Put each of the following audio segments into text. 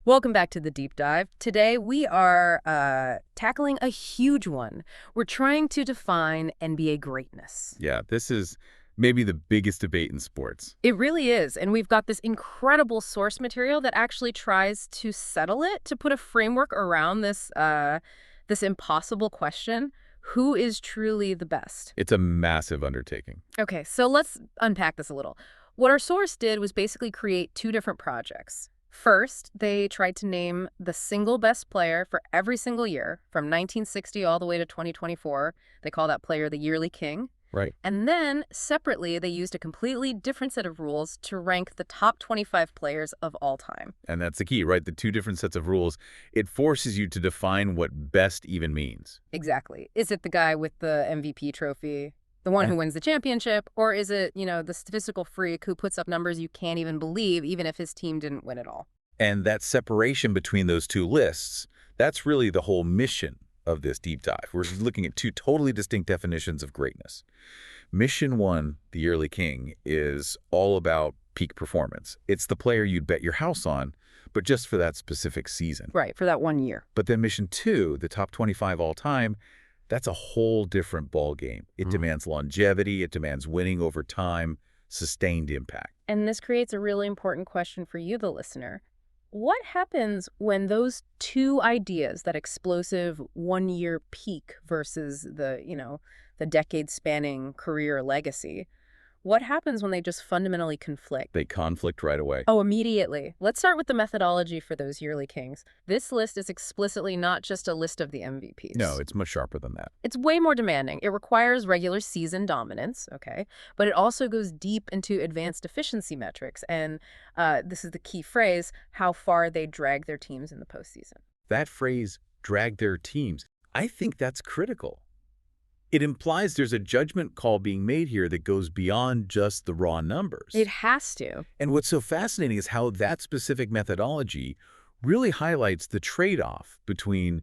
Welcome back to the deep dive. Today we are tackling a huge one. We're trying to define NBA greatness. Yeah, this is maybe the biggest debate in sports. It really is, and we've got this incredible source material that actually tries to settle it, to put a framework around this impossible question: who is truly the best? It's a massive undertaking. Okay, so let's unpack this a little. What our source did was basically create two different projects. First, they tried to name the single best player for every single year, from 1960 all the way to 2024. They call that player the yearly king. Right. And then, separately, they used a completely different set of rules to rank the top 25 players of all time. And that's the key, right? The two different sets of rules. It forces you to define what best even means. Exactly. Is it the guy with the MVP trophy, the one who wins the championship, or is it, the statistical freak who puts up numbers you can't even believe, even if his team didn't win at all? And that separation between those two lists, that's really the whole mission of this deep dive. We're looking at two totally distinct definitions of greatness. Mission one, the yearly king, is all about peak performance. It's the player you'd bet your house on, but just for that specific season. Right, for that 1 year. But then mission two, the top 25 all time, that's a whole different ball game. It demands longevity, it demands winning over time, sustained impact. And this creates a really important question for you, the listener. What happens when those two ideas, that explosive 1 year peak versus the decade-spanning career legacy, what happens when they just fundamentally conflict? They conflict right away. Oh, immediately. Let's start with the methodology for those yearly kings. This list is explicitly not just a list of the MVPs. No, it's much sharper than that. It's way more demanding. It requires regular season dominance, okay? But it also goes deep into advanced efficiency metrics. And this is the key phrase: how far they drag their teams in the postseason. That phrase, drag their teams, I think that's critical. It implies there's a judgment call being made here that goes beyond just the raw numbers. It has to. And what's so fascinating is how that specific methodology really highlights the trade-off between,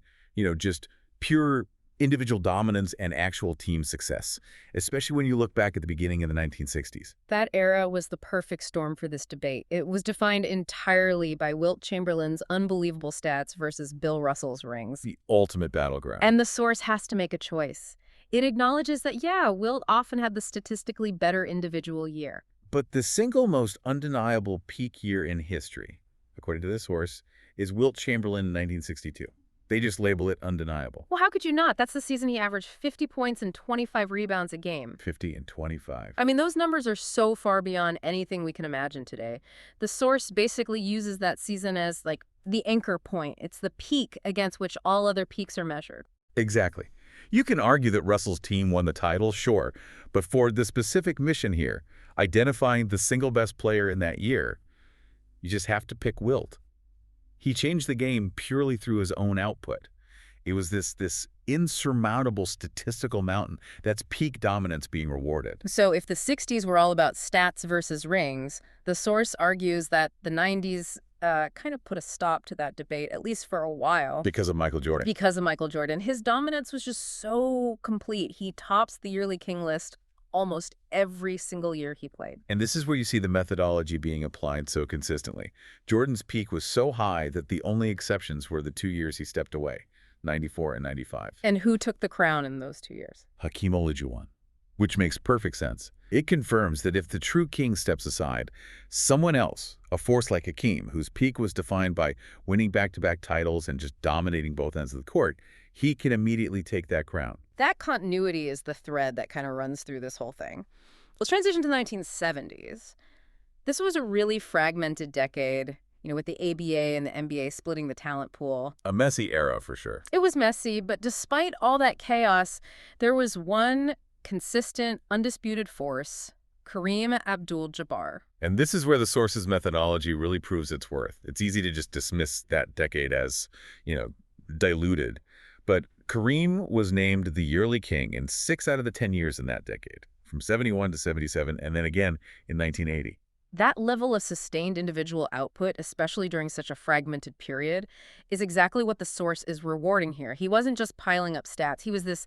just pure individual dominance and actual team success, especially when you look back at the beginning of the 1960s. That era was the perfect storm for this debate. It was defined entirely by Wilt Chamberlain's unbelievable stats versus Bill Russell's rings. The ultimate battleground. And the source has to make a choice. It acknowledges that, yeah, Wilt often had the statistically better individual year. But the single most undeniable peak year in history, according to this source, is Wilt Chamberlain in 1962. They just label it undeniable. Well, how could you not? That's the season he averaged 50 points and 25 rebounds a game. 50 and 25. I mean, those numbers are so far beyond anything we can imagine today. The source basically uses that season as, the anchor point. It's the peak against which all other peaks are measured. Exactly. You can argue that Russell's team won the title, sure, but for the specific mission here, identifying the single best player in that year, you just have to pick Wilt. He changed the game purely through his own output. It was this insurmountable statistical mountain. That's peak dominance being rewarded. So if the 60s were all about stats versus rings, the source argues that the 90s kind of put a stop to that debate, at least for a while. Because of Michael Jordan. Because of Michael Jordan. His dominance was just so complete. He tops the yearly king list almost every single year he played. And this is where you see the methodology being applied so consistently. Jordan's peak was so high that the only exceptions were the 2 years he stepped away, 94 and 95. And who took the crown in those 2 years? Hakeem Olajuwon, which makes perfect sense. It confirms that if the true king steps aside, someone else, a force like Hakeem, whose peak was defined by winning back-to-back titles and just dominating both ends of the court, he can immediately take that crown. That continuity is the thread that kind of runs through this whole thing. Let's transition to the 1970s. This was a really fragmented decade, with the ABA and the NBA splitting the talent pool. A messy era, for sure. It was messy, but despite all that chaos, there was one consistent, undisputed force: Kareem Abdul-Jabbar. And this is where the source's methodology really proves its worth. It's easy to just dismiss that decade as, diluted. But Kareem was named the yearly king in 6 out of the 10 years in that decade, from 71 to 77, and then again in 1980. That level of sustained individual output, especially during such a fragmented period, is exactly what the source is rewarding here. He wasn't just piling up stats. He was this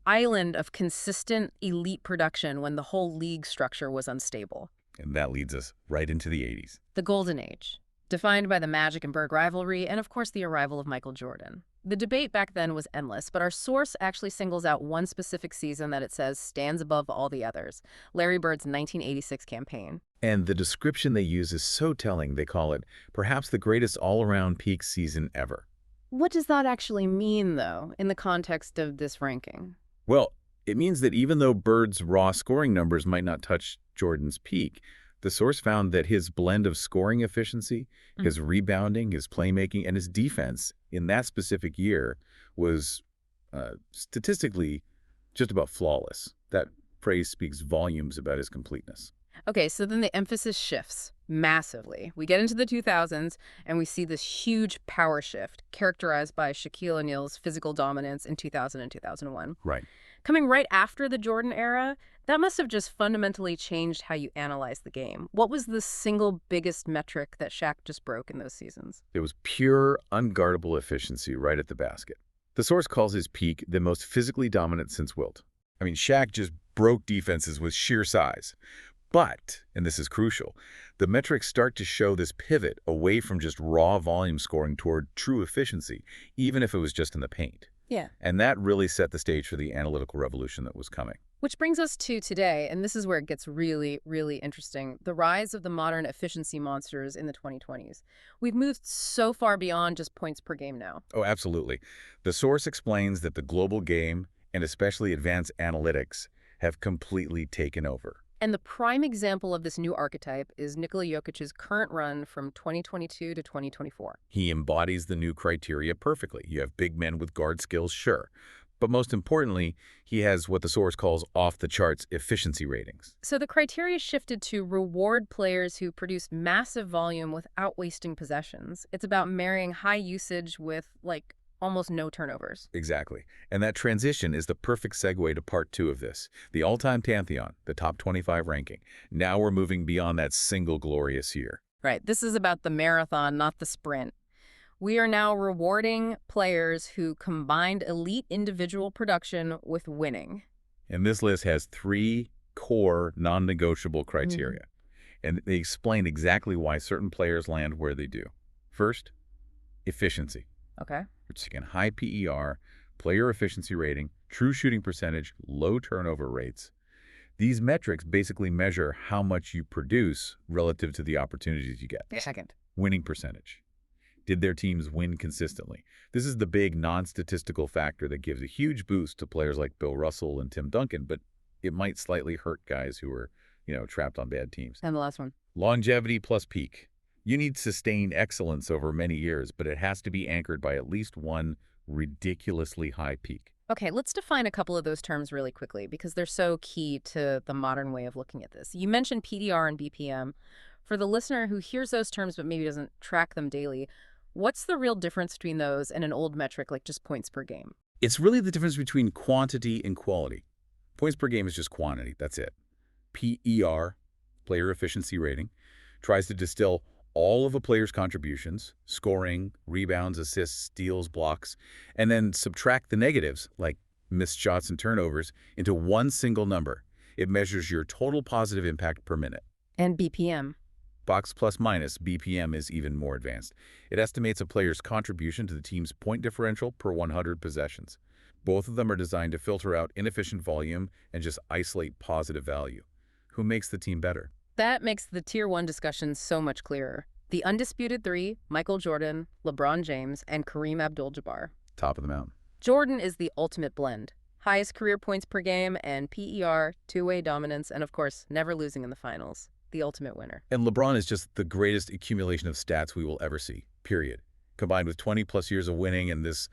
island of consistent elite production when the whole league structure was unstable. And that leads us right into the 80s. The golden age. defined by the Magic and Bird rivalry and, of course, the arrival of Michael Jordan. The debate back then was endless, but our source actually singles out one specific season that it says stands above all the others, Larry Bird's 1986 campaign. And the description they use is so telling, they call it perhaps the greatest all-around peak season ever. What does that actually mean, though, in the context of this ranking? Well, it means that even though Bird's raw scoring numbers might not touch Jordan's peak, the source found that his blend of scoring efficiency, his rebounding, his playmaking, and his defense in that specific year was statistically just about flawless. That praise speaks volumes about his completeness. Okay, so then the emphasis shifts massively. We get into the 2000s, and we see this huge power shift characterized by Shaquille O'Neal's physical dominance in 2000 and 2001. Right. Coming right after the Jordan era, that must have just fundamentally changed how you analyze the game. What was the single biggest metric that Shaq just broke in those seasons? It was pure, unguardable efficiency right at the basket. The source calls his peak the most physically dominant since Wilt. I mean, Shaq just broke defenses with sheer size. But, and this is crucial, the metrics start to show this pivot away from just raw volume scoring toward true efficiency, even if it was just in the paint. Yeah. And that really set the stage for the analytical revolution that was coming. Which brings us to today, and this is where it gets really, really interesting, the rise of the modern efficiency monsters in the 2020s. We've moved so far beyond just points per game now. Oh, absolutely. The source explains that the global game, and especially advanced analytics, have completely taken over. And the prime example of this new archetype is Nikola Jokic's current run from 2022 to 2024. He embodies the new criteria perfectly. You have big men with guard skills, sure. But most importantly, he has what the source calls off-the-charts efficiency ratings. So the criteria shifted to reward players who produce massive volume without wasting possessions. It's about marrying high usage with, like, almost no turnovers. Exactly. And that transition is the perfect segue to part two of this, the all-time pantheon, the top 25 ranking. Now we're moving beyond that single glorious year. Right. This is about the marathon, not the sprint. We are now rewarding players who combined elite individual production with winning. And this list has three core non-negotiable criteria. And they explain exactly why certain players land where they do. First, efficiency. Okay. Which again, high PER, player efficiency rating, true shooting percentage, low turnover rates. These metrics basically measure how much you produce relative to the opportunities you get. Second. Winning percentage. Did their teams win consistently? This is the big non-statistical factor that gives a huge boost to players like Bill Russell and Tim Duncan, but it might slightly hurt guys who are, trapped on bad teams. And the last one. Longevity plus peak. You need sustained excellence over many years, but it has to be anchored by at least one ridiculously high peak. Okay, let's define a couple of those terms really quickly because they're so key to the modern way of looking at this. You mentioned PDR and BPM. For the listener who hears those terms but maybe doesn't track them daily, what's the real difference between those and an old metric like just points per game? It's really the difference between quantity and quality. Points per game is just quantity, that's it. PER, player efficiency rating, tries to distill all of a player's contributions, scoring, rebounds, assists, steals, blocks, and then subtract the negatives, like missed shots and turnovers, into one single number. It measures your total positive impact per minute. And BPM. Box plus minus, BPM, is even more advanced. It estimates a player's contribution to the team's point differential per 100 possessions. Both of them are designed to filter out inefficient volume and just isolate positive value. Who makes the team better? That makes the Tier 1 discussion so much clearer. The undisputed three, Michael Jordan, LeBron James, and Kareem Abdul-Jabbar. Top of the mountain. Jordan is the ultimate blend. Highest career points per game and PER, two-way dominance, and of course, never losing in the finals. The ultimate winner. And LeBron is just the greatest accumulation of stats we will ever see, period. Combined with 20-plus years of winning and this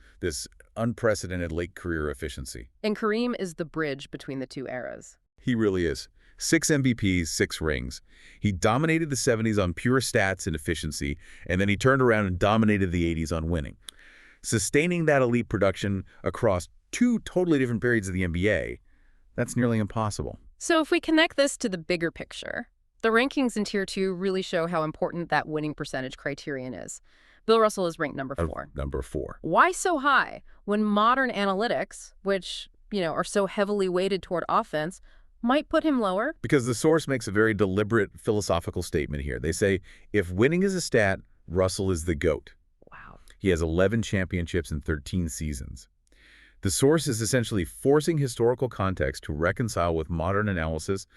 unprecedented late career efficiency. And Kareem is the bridge between the two eras. He really is. 6 MVPs, 6 rings. He dominated the 70s on pure stats and efficiency, and then he turned around and dominated the 80s on winning. Sustaining that elite production across two totally different periods of the NBA, that's nearly impossible. So if we connect this to the bigger picture, the rankings in Tier 2 really show how important that winning percentage criterion is. Bill Russell is ranked number 4. Number 4. Why so high when modern analytics, which, are so heavily weighted toward offense, might put him lower? Because the source makes a very deliberate philosophical statement here. They say, if winning is a stat, Russell is the GOAT. Wow. He has 11 championships in 13 seasons. The source is essentially forcing historical context to reconcile with modern analysis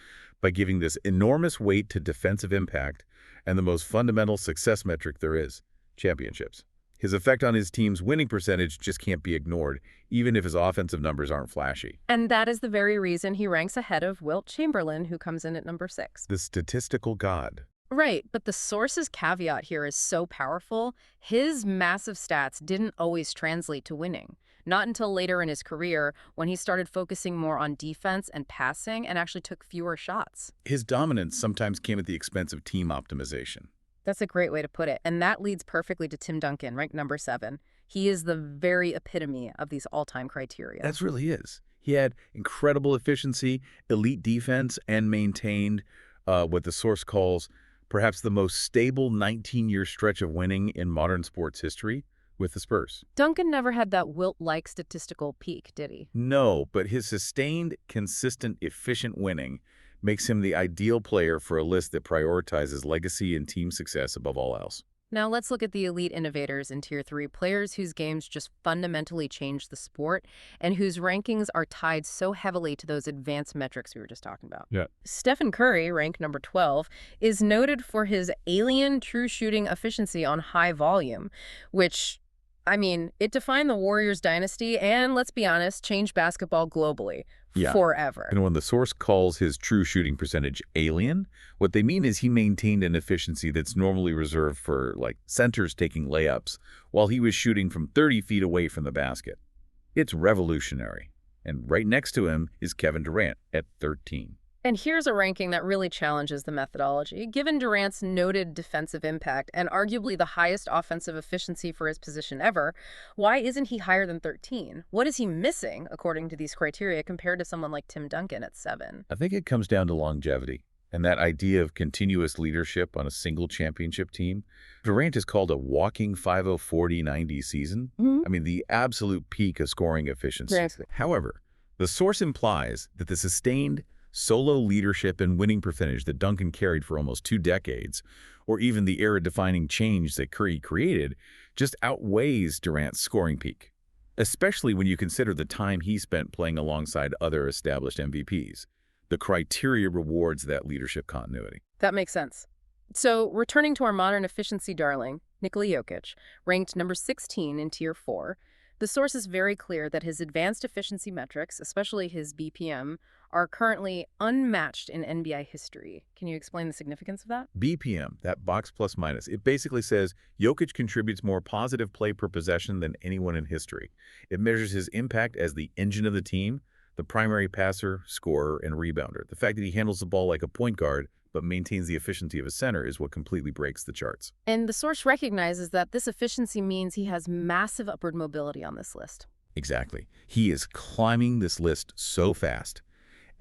by giving this enormous weight to defensive impact and the most fundamental success metric there is, championships. His effect on his team's winning percentage just can't be ignored, even if his offensive numbers aren't flashy. And that is the very reason he ranks ahead of Wilt Chamberlain, who comes in at number 6. The statistical god. Right, but the source's caveat here is so powerful, his massive stats didn't always translate to winning. Not until later in his career, when he started focusing more on defense and passing and actually took fewer shots. His dominance sometimes came at the expense of team optimization. That's a great way to put it, and that leads perfectly to Tim Duncan, ranked number 7. He is the very epitome of these all-time criteria. That really is. He had incredible efficiency, elite defense, and maintained what the source calls perhaps the most stable 19-year stretch of winning in modern sports history with the Spurs. Duncan never had that Wilt-like statistical peak, did he? No, but his sustained, consistent, efficient winning makes him the ideal player for a list that prioritizes legacy and team success above all else. Now let's look at the elite innovators in Tier 3, players whose games just fundamentally changed the sport and whose rankings are tied so heavily to those advanced metrics we were just talking about. Yeah. Stephen Curry, ranked number 12, is noted for his alien true shooting efficiency on high volume, which, I mean, it defined the Warriors dynasty and, let's be honest, changed basketball globally. Yeah. Forever. And when the source calls his true shooting percentage alien, what they mean is he maintained an efficiency that's normally reserved for, like, centers taking layups while he was shooting from 30 feet away from the basket. It's revolutionary. And right next to him is Kevin Durant at 13. And here's a ranking that really challenges the methodology. Given Durant's noted defensive impact and arguably the highest offensive efficiency for his position ever, why isn't he higher than 13? What is he missing, according to these criteria, compared to someone like Tim Duncan at 7? I think it comes down to longevity and that idea of continuous leadership on a single championship team. Durant is called a walking 50-40-90 season. I mean, the absolute peak of scoring efficiency. Exactly. However, the source implies that the sustained solo leadership and winning percentage that Duncan carried for almost 2 decades, or even the era-defining change that Curry created, just outweighs Durant's scoring peak, especially when you consider the time he spent playing alongside other established MVPs. The criteria rewards that leadership continuity. That makes sense. So, returning to our modern efficiency darling, Nikola Jokic, ranked number 16 in Tier 4, the source is very clear that his advanced efficiency metrics, especially his BPM, are currently unmatched in NBA history. Can you explain the significance of that? BPM, that box plus minus, it basically says Jokic contributes more positive play per possession than anyone in history. It measures his impact as the engine of the team, the primary passer, scorer, and rebounder. The fact that he handles the ball like a point guard but maintains the efficiency of a center is what completely breaks the charts. And the source recognizes that this efficiency means he has massive upward mobility on this list. Exactly. He is climbing this list so fast.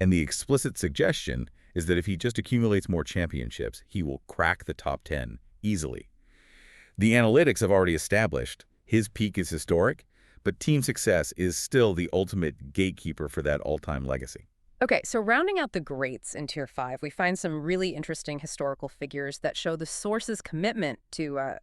And the explicit suggestion is that if he just accumulates more championships, he will crack the top 10 easily. The analytics have already established his peak is historic, but team success is still the ultimate gatekeeper for that all-time legacy. Okay, so rounding out the greats in Tier 5, we find some really interesting historical figures that show the source's commitment to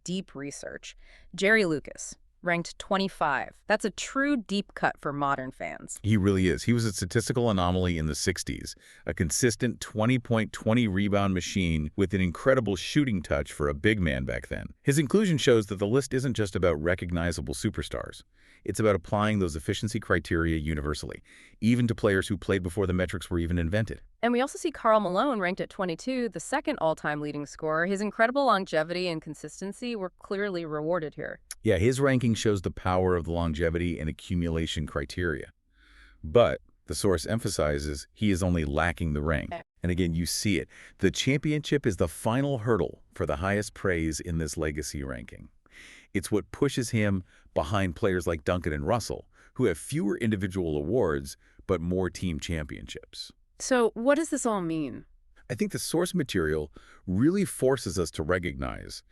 deep research. Jerry Lucas, ranked 25. That's a true deep cut for modern fans. He really is. He was a statistical anomaly in the 60s, a consistent 20-point, 20-rebound machine with an incredible shooting touch for a big man back then. His inclusion shows that the list isn't just about recognizable superstars. It's about applying those efficiency criteria universally, even to players who played before the metrics were even invented. And we also see Karl Malone ranked at 22, the second all-time leading scorer. His incredible longevity and consistency were clearly rewarded here. Yeah, his ranking shows the power of the longevity and accumulation criteria. But the source emphasizes he is only lacking the ring. And again, you see it. The championship is the final hurdle for the highest praise in this legacy ranking. It's what pushes him behind players like Duncan and Russell, who have fewer individual awards but more team championships. So what does this all mean? I think the source material really forces us to recognize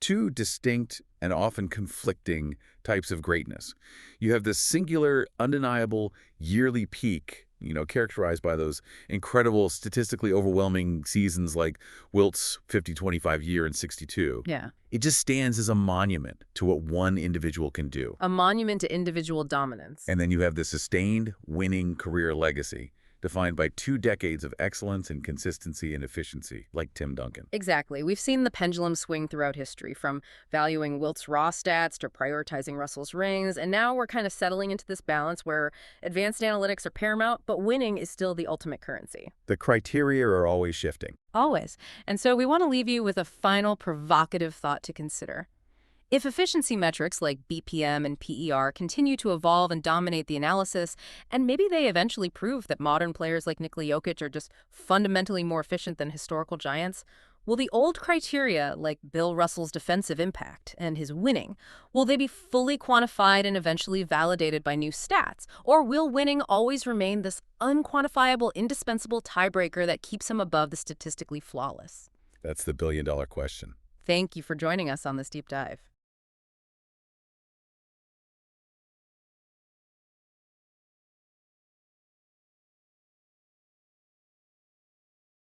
2 distinct and often conflicting types of greatness. You have this singular, undeniable, yearly peak characterized by those incredible, statistically overwhelming seasons like Wilt's 50-25 year in '62. Yeah. It just stands as a monument to what one individual can do. A monument to individual dominance. And then you have the sustained, winning career legacy, defined by 2 decades of excellence and consistency and efficiency, like Tim Duncan. Exactly. We've seen the pendulum swing throughout history, from valuing Wilt's raw stats to prioritizing Russell's rings, and now we're kind of settling into this balance where advanced analytics are paramount, but winning is still the ultimate currency. The criteria are always shifting. Always. And so we want to leave you with a final provocative thought to consider. If efficiency metrics like BPM and PER continue to evolve and dominate the analysis, and maybe they eventually prove that modern players like Nikola Jokic are just fundamentally more efficient than historical giants, will the old criteria, like Bill Russell's defensive impact and his winning, will they be fully quantified and eventually validated by new stats? Or will winning always remain this unquantifiable, indispensable tiebreaker that keeps him above the statistically flawless? That's the billion-dollar question. Thank you for joining us on this deep dive.